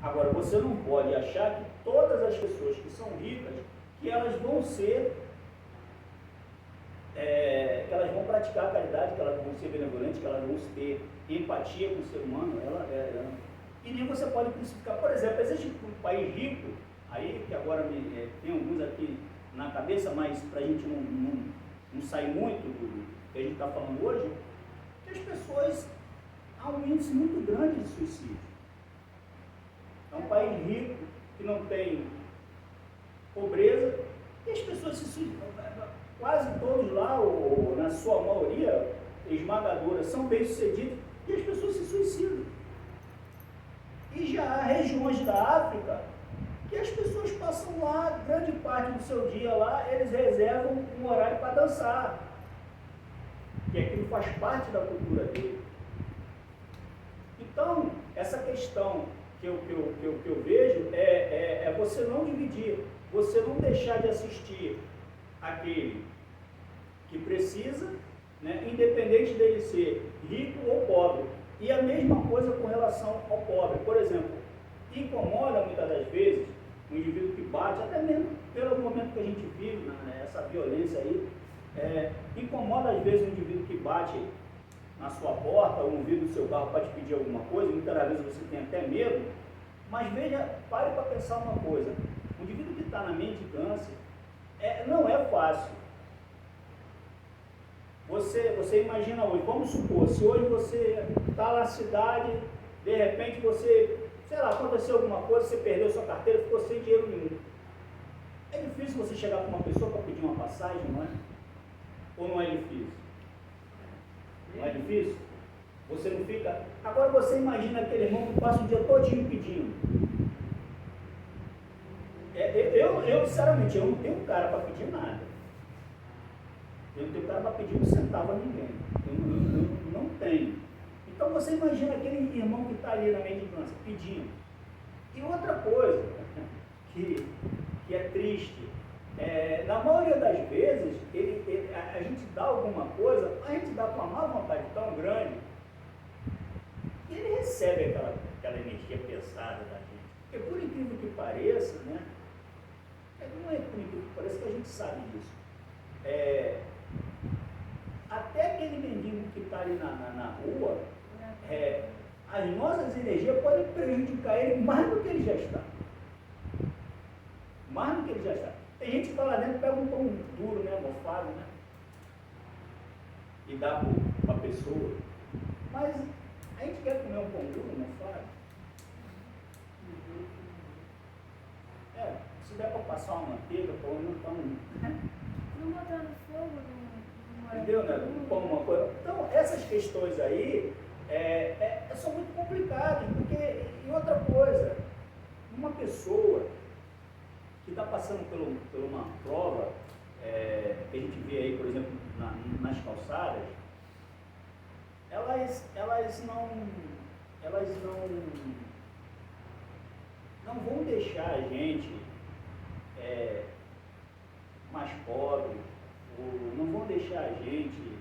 Agora, você não pode achar que todas as pessoas que são ricas, que elas vão ser, que elas vão praticar a caridade, que elas vão ser benevolentes, que elas vão ter empatia com o ser humano, e nem você pode crucificar. Por exemplo, existe um país rico, aí que agora tem alguns aqui na cabeça, mas para a gente não sair muito do que a gente está falando hoje, que as pessoas, há um índice muito grande de suicídio. É um país rico, que não tem pobreza, e as pessoas se suicidam. Quase todos lá, ou na sua maioria esmagadora, são bem-sucedidos, e as pessoas se suicidam. E já há regiões da África que as pessoas passam lá, grande parte do seu dia lá, eles reservam um horário para dançar, que aquilo faz parte da cultura dele. Então, essa questão que eu vejo é você não dividir, você não deixar de assistir aquele que precisa, né, independente dele ser rico ou pobre. E a mesma coisa com relação ao pobre. Por exemplo, incomoda muitas das vezes um indivíduo que bate, até mesmo pelo momento que a gente vive, né, essa violência aí, incomoda às vezes um indivíduo que bate na sua porta ou no vidro do seu carro para te pedir alguma coisa, muitas das vezes você tem até medo, mas veja, pare para pensar uma coisa, o indivíduo que está na mendicância, não é fácil. Você imagina hoje, vamos supor, se hoje você está na cidade, de repente você, sei lá, aconteceu alguma coisa, você perdeu sua carteira, ficou sem dinheiro nenhum. É difícil você chegar para uma pessoa para pedir uma passagem, não é? Ou não é difícil? Não é difícil? Você não fica... Agora você imagina aquele irmão que passa o dia todinho pedindo. Eu sinceramente, eu não tenho cara para pedir nada. Eu não tenho cara para pedir um centavo a ninguém. Eu não tenho. Então você imagina aquele irmão que está ali na mendicância, pedindo. E outra coisa que é triste, na maioria das vezes, a gente dá alguma coisa, a gente dá com uma má vontade tão grande, que ele recebe aquela energia pesada da gente. Porque por incrível que pareça, né? Não é por incrível que pareça que a gente sabe disso. Até aquele mendigo que está ali na rua, as nossas energias podem prejudicar ele mais do que ele já está. Mais do que ele já está. Tem gente que vai lá dentro, pega um pão duro, né, mofado, né? E dá para a pessoa. Mas a gente quer comer um pão duro, mofado? Se der para passar uma manteiga, pelo menos não botar no fogo, não entendeu, né? Como uma coisa. Então, essas questões aí são muito complicadas, porque, e outra coisa, uma pessoa que está passando por uma prova, que a gente vê aí, por exemplo, nas calçadas, elas não vão deixar a gente mais pobre, ou não vão deixar a gente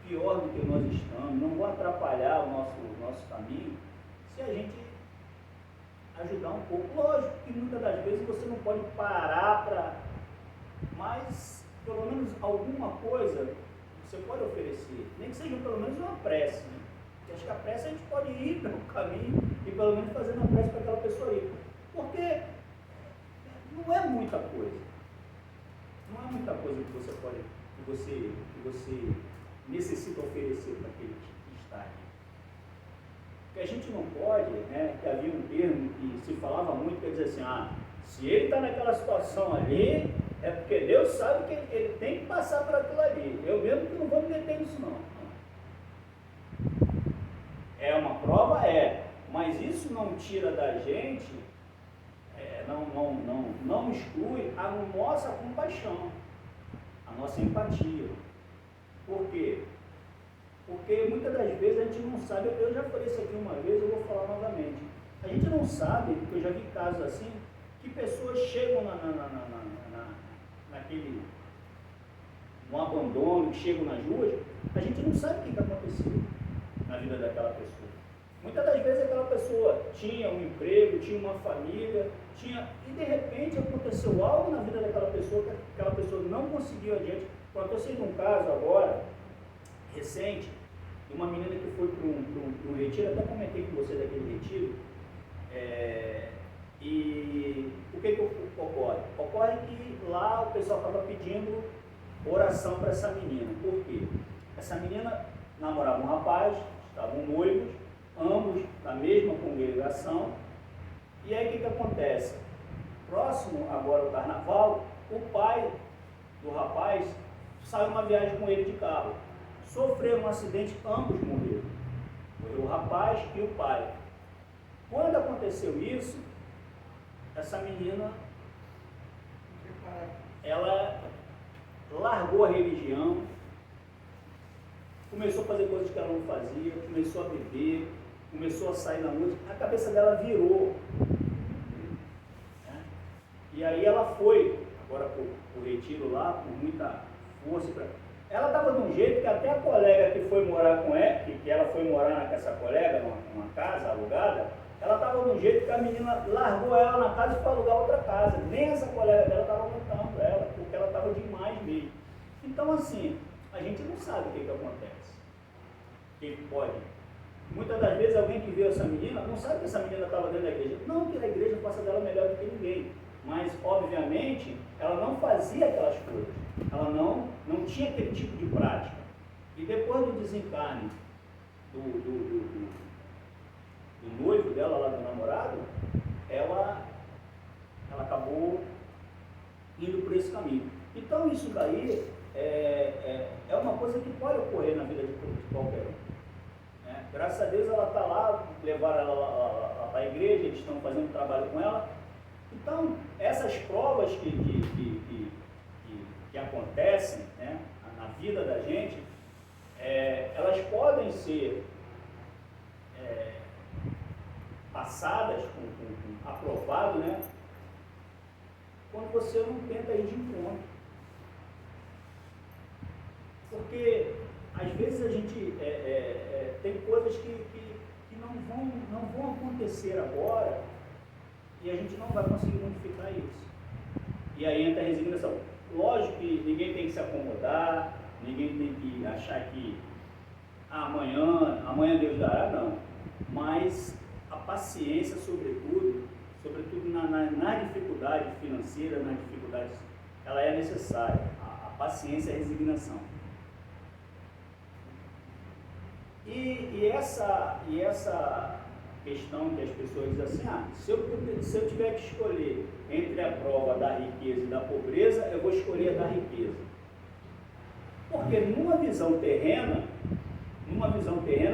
pior do que nós estamos, não vão atrapalhar o nosso caminho, se a gente ajudar um pouco. Lógico que muitas das vezes você não pode parar para... Mas, pelo menos alguma coisa você pode oferecer, nem que seja pelo menos uma prece, né? Porque acho que a prece a gente pode ir pelo caminho e pelo menos fazer uma prece para aquela pessoa aí. Porque não é muita coisa. Não é muita coisa que você necessita oferecer para aquele que está aqui. O que a gente não pode, né, que havia um termo que se falava muito, que dizer assim, se ele está naquela situação ali, é porque Deus sabe que ele tem que passar por aquilo ali. Eu mesmo que não vou me meter nisso não. É uma prova? Mas isso não tira da gente, não exclui a nossa compaixão, a nossa empatia. Por quê? Porque muitas das vezes a gente não sabe, eu já falei isso aqui uma vez, eu vou falar novamente. A gente não sabe, porque eu já vi casos assim, que pessoas chegam no abandono, que chegam nas ruas, a gente não sabe o que aconteceu na vida daquela pessoa. Muitas das vezes aquela pessoa pessoa tinha um emprego, tinha uma família, e de repente aconteceu algo na vida daquela pessoa que aquela pessoa não conseguiu adiante. Eu estou sendo um caso agora, recente, de uma menina que foi para um retiro, até comentei com você daquele retiro, e o que ocorre? Ocorre que lá o pessoal estava pedindo oração para essa menina. Por quê? Essa menina namorava um rapaz, estavam noivos, ambos da mesma congregação, e aí o que acontece? Próximo agora ao carnaval, o pai do rapaz saiu uma viagem com ele de carro. Sofreram um acidente, ambos morreram. Morreu o rapaz e o pai. Quando aconteceu isso, essa menina, ela largou a religião, começou a fazer coisas que ela não fazia, começou a beber, começou a sair da noite, a cabeça dela virou. Né? E aí ela foi, agora para o retiro lá, com muita força. Ela estava de um jeito que até a colega que foi morar com ela, que ela foi morar com essa colega, numa casa alugada, ela estava de um jeito que a menina largou ela na casa e foi alugar outra casa. Nem essa colega dela estava aguentando ela, porque ela estava demais mesmo. Então, assim, a gente não sabe o que acontece. O que pode. Muitas das vezes alguém que viu essa menina, não sabe que essa menina estava dentro da igreja. Não que a igreja faça dela melhor do que ninguém, mas, obviamente, ela não fazia aquelas coisas. Ela não tinha aquele tipo de prática. E depois do desencarne do noivo dela, lá do namorado, ela acabou indo por esse caminho. Então, isso daí é uma coisa que pode ocorrer na vida de qualquer um. Graças a Deus ela está lá, levaram ela para a igreja, eles estão fazendo um trabalho com ela. Então, essas provas que acontecem, né, na vida da gente, elas podem ser passadas, aprovado, né, quando você não tenta ir de encontro. Porque, às vezes, a gente tem coisas que não vão acontecer agora e a gente não vai conseguir modificar isso. E aí entra a resignação. Lógico que ninguém tem que se acomodar, ninguém tem que achar que amanhã Deus dará, não. Mas a paciência, sobretudo na dificuldade financeira, nas dificuldades, ela é necessária. A paciência e a resignação. E essa questão que as pessoas dizem assim, se eu tiver que escolher entre a prova da riqueza e da pobreza, eu vou escolher a da riqueza. Porque numa visão terrena,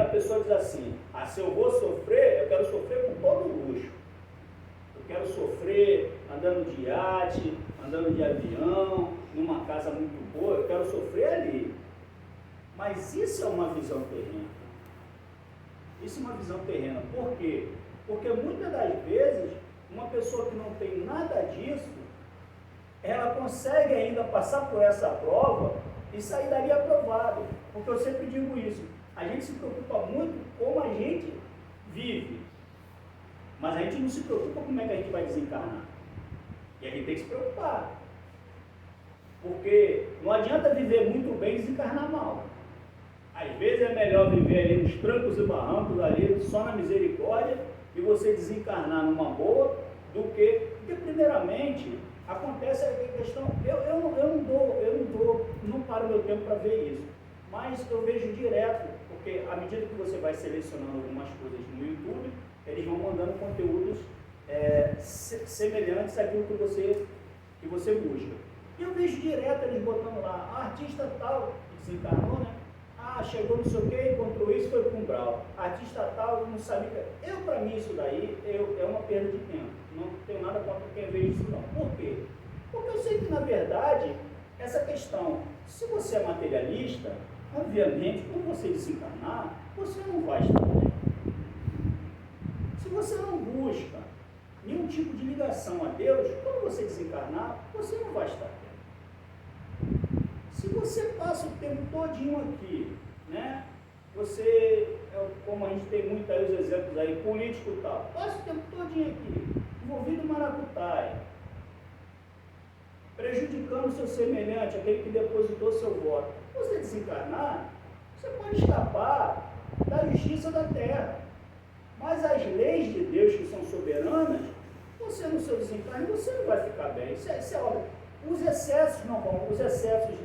a pessoa diz assim, se eu vou sofrer, eu quero sofrer com todo o luxo. Eu quero sofrer andando de iate, andando de avião, numa casa muito boa, eu quero sofrer ali. Mas isso é uma visão terrena. Isso é uma visão terrena. Por quê? Porque muitas das vezes, uma pessoa que não tem nada disso, ela consegue ainda passar por essa prova e sair dali aprovado. Porque eu sempre digo isso. A gente se preocupa muito como a gente vive. Mas a gente não se preocupa como é que a gente vai desencarnar. E a gente tem que se preocupar. Porque não adianta viver muito bem e desencarnar mal. Às vezes é melhor viver ali nos trancos e barrancos, ali só na misericórdia, e você desencarnar numa boa, do que, porque primeiramente acontece a questão, eu não paro meu tempo para ver isso, mas eu vejo direto, porque à medida que você vai selecionando algumas coisas no YouTube, eles vão mandando conteúdos semelhantes àquilo que você busca. E eu vejo direto eles botando lá, artista tal, desencarnou, né? Chegou não sei o que, encontrou isso, foi para um grau. Artista tal, não sabia. Para mim, isso daí é uma perda de tempo. Não tenho nada contra quem vê isso, não. Por quê? Porque eu sei que, na verdade, essa questão, se você é materialista, obviamente, quando você desencarnar, você não vai estar bem. Se você não busca nenhum tipo de ligação a Deus, quando você desencarnar, você não vai estar bem. Se você passa o tempo todinho aqui, né? Você como a gente tem muito aí os exemplos aí, político e tal. Passa o tempo todinho aqui, envolvido em maracutaia, prejudicando o seu semelhante, aquele que depositou seu voto. Se você desencarnar, você pode escapar da justiça da terra. Mas as leis de Deus que são soberanas, você no seu desencarne, você não vai ficar bem. Isso é óbvio. Os excessos não vão, os excessos em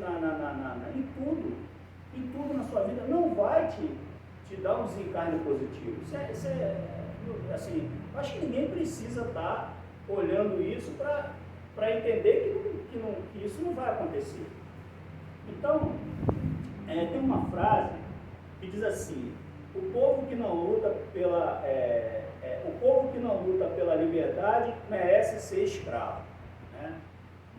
tudo na sua vida não vai te dar um desencarne positivo. Isso é assim, acho que ninguém precisa estar olhando isso para entender que isso não vai acontecer. Então, tem uma frase que diz assim: o povo que não luta pela liberdade merece ser escravo. Né?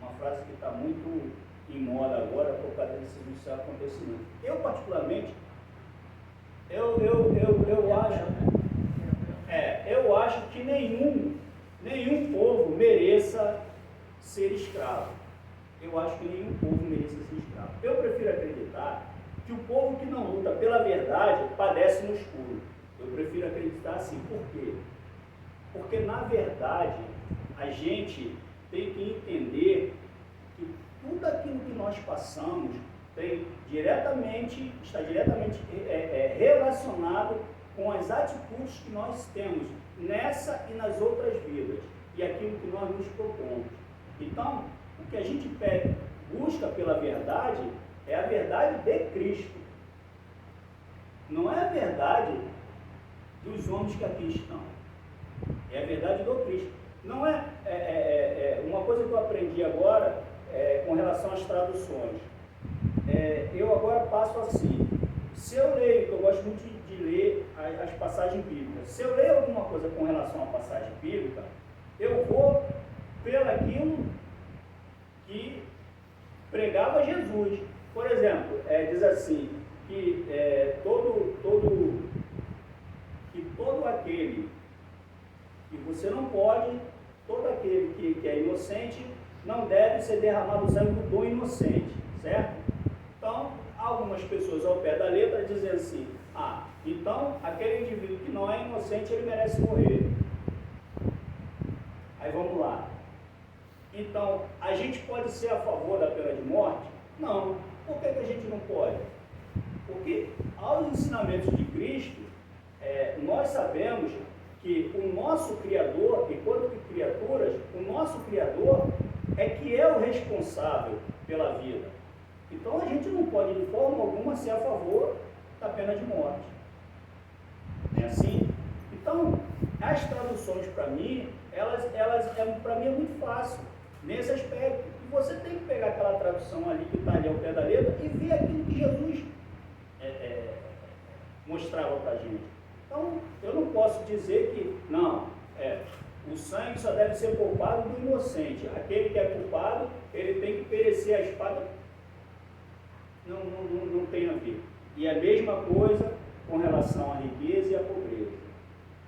Uma frase que está muito em moda agora por causa desses acontecimentos. Eu, particularmente, eu acho que nenhum povo mereça ser escravo. Eu acho que nenhum povo mereça ser escravo. Eu prefiro acreditar que o povo que não luta pela verdade padece no escuro. Eu prefiro acreditar assim. Por quê? Porque, na verdade, a gente tem que entender que tudo aquilo que nós passamos está diretamente relacionado com as atitudes que nós temos nessa e nas outras vidas, e aquilo que nós nos propomos. Então, o que a gente busca pela verdade é a verdade de Cristo. Não é a verdade dos homens que aqui estão. É a verdade do Cristo. Não uma coisa que eu aprendi agora com relação às traduções. Eu agora passo assim. Se eu leio, que eu gosto muito de ler as passagens bíblicas. Se eu leio alguma coisa com relação à passagem bíblica, eu vou pelaquilo que pregava Jesus. Por exemplo, diz assim, que todo aquele que você não pode, todo aquele que é inocente, não deve ser derramado o sangue do inocente, certo? Então, algumas pessoas ao pé da letra dizem assim: então aquele indivíduo que não é inocente, ele merece morrer. Aí vamos lá. Então, a gente pode ser a favor da pena de morte? Não. Por que a gente não pode? Porque aos ensinamentos de Cristo, nós sabemos que o nosso Criador, enquanto que criaturas, o nosso Criador é que é o responsável pela vida. Então a gente não pode de forma alguma ser a favor da pena de morte. É assim? Então, as traduções para mim, para mim é muito fácil nesse aspecto. E você tem que pegar aquela tradução ali que está ali ao pé da letra e ver aquilo que Jesus mostrava para a gente. Então, eu não posso dizer que, o sangue só deve ser poupado do inocente. Aquele que é culpado, ele tem que perecer a espada. Não tem a ver. E a mesma coisa com relação à riqueza e à pobreza.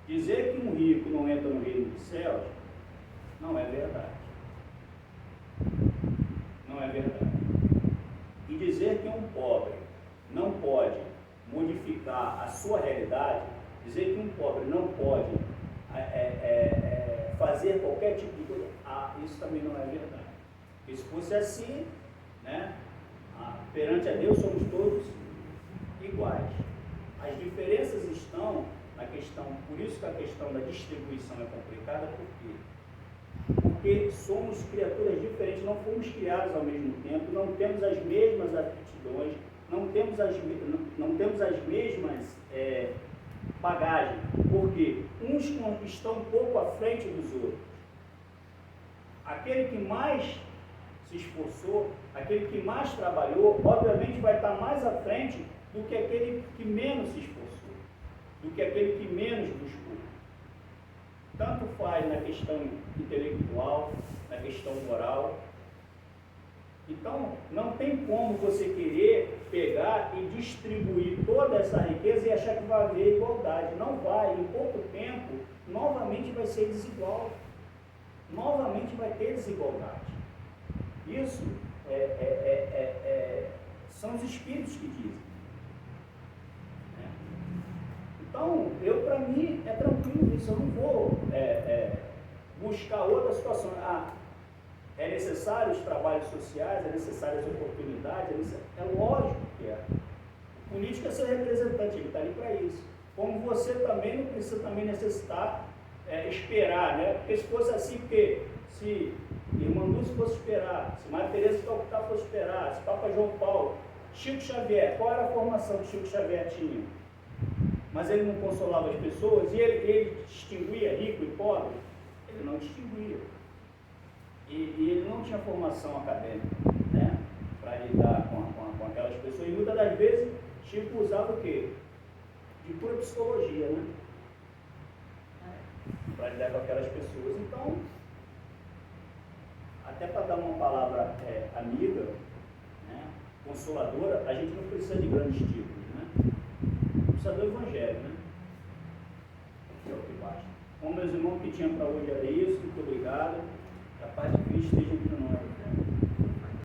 Dizer que um rico não entra no reino dos céus, não é verdade. Não é verdade. E dizer que um pobre não pode modificar a sua realidade, dizer que um pobre não pode fazer qualquer tipo de coisa, isso também não é verdade. Porque se fosse assim, né, perante a Deus somos todos iguais. As diferenças estão na questão, por isso que a questão da distribuição é complicada, por quê? Porque somos criaturas diferentes, não fomos criados ao mesmo tempo, não temos as mesmas aptidões, não temos as mesmas bagagens, porque uns estão um pouco à frente dos outros. Aquele que mais se esforçou, aquele que mais trabalhou, obviamente vai estar mais à frente do que aquele que menos se esforçou, do que aquele que menos buscou. Tanto faz na questão intelectual, na questão moral. Então, não tem como você querer pegar e distribuir toda essa riqueza e achar que vai haver igualdade. Não vai. Em pouco tempo, novamente vai ser desigual. Novamente vai ter desigualdade. Isso são os espíritos que dizem. Então, para mim, é tranquilo isso, eu não vou buscar outra situação. É necessário os trabalhos sociais, é necessário as oportunidades, é lógico que é. O político é ser representante, ele está ali para isso. Como você também não precisa também necessitar esperar, né? Porque se fosse assim, porque se Irmã Dulce fosse esperar, se Maria Teresa de Calcutá fosse esperar, se Papa João Paulo, Chico Xavier, qual era a formação que Chico Xavier tinha? Mas ele não consolava as pessoas, e ele distinguia rico e pobre? Ele não distinguia. E ele não tinha formação acadêmica, né, para lidar com aquelas pessoas. E muitas das vezes, Chico usava o quê? De pura psicologia, né? Para lidar com aquelas pessoas. Então, até para dar uma palavra amiga, né, consoladora, a gente não precisa de grandes títulos, né? Precisa do Evangelho, né? Que é o que basta. Bom, meus irmãos, o que tinha para hoje era isso. Muito obrigado.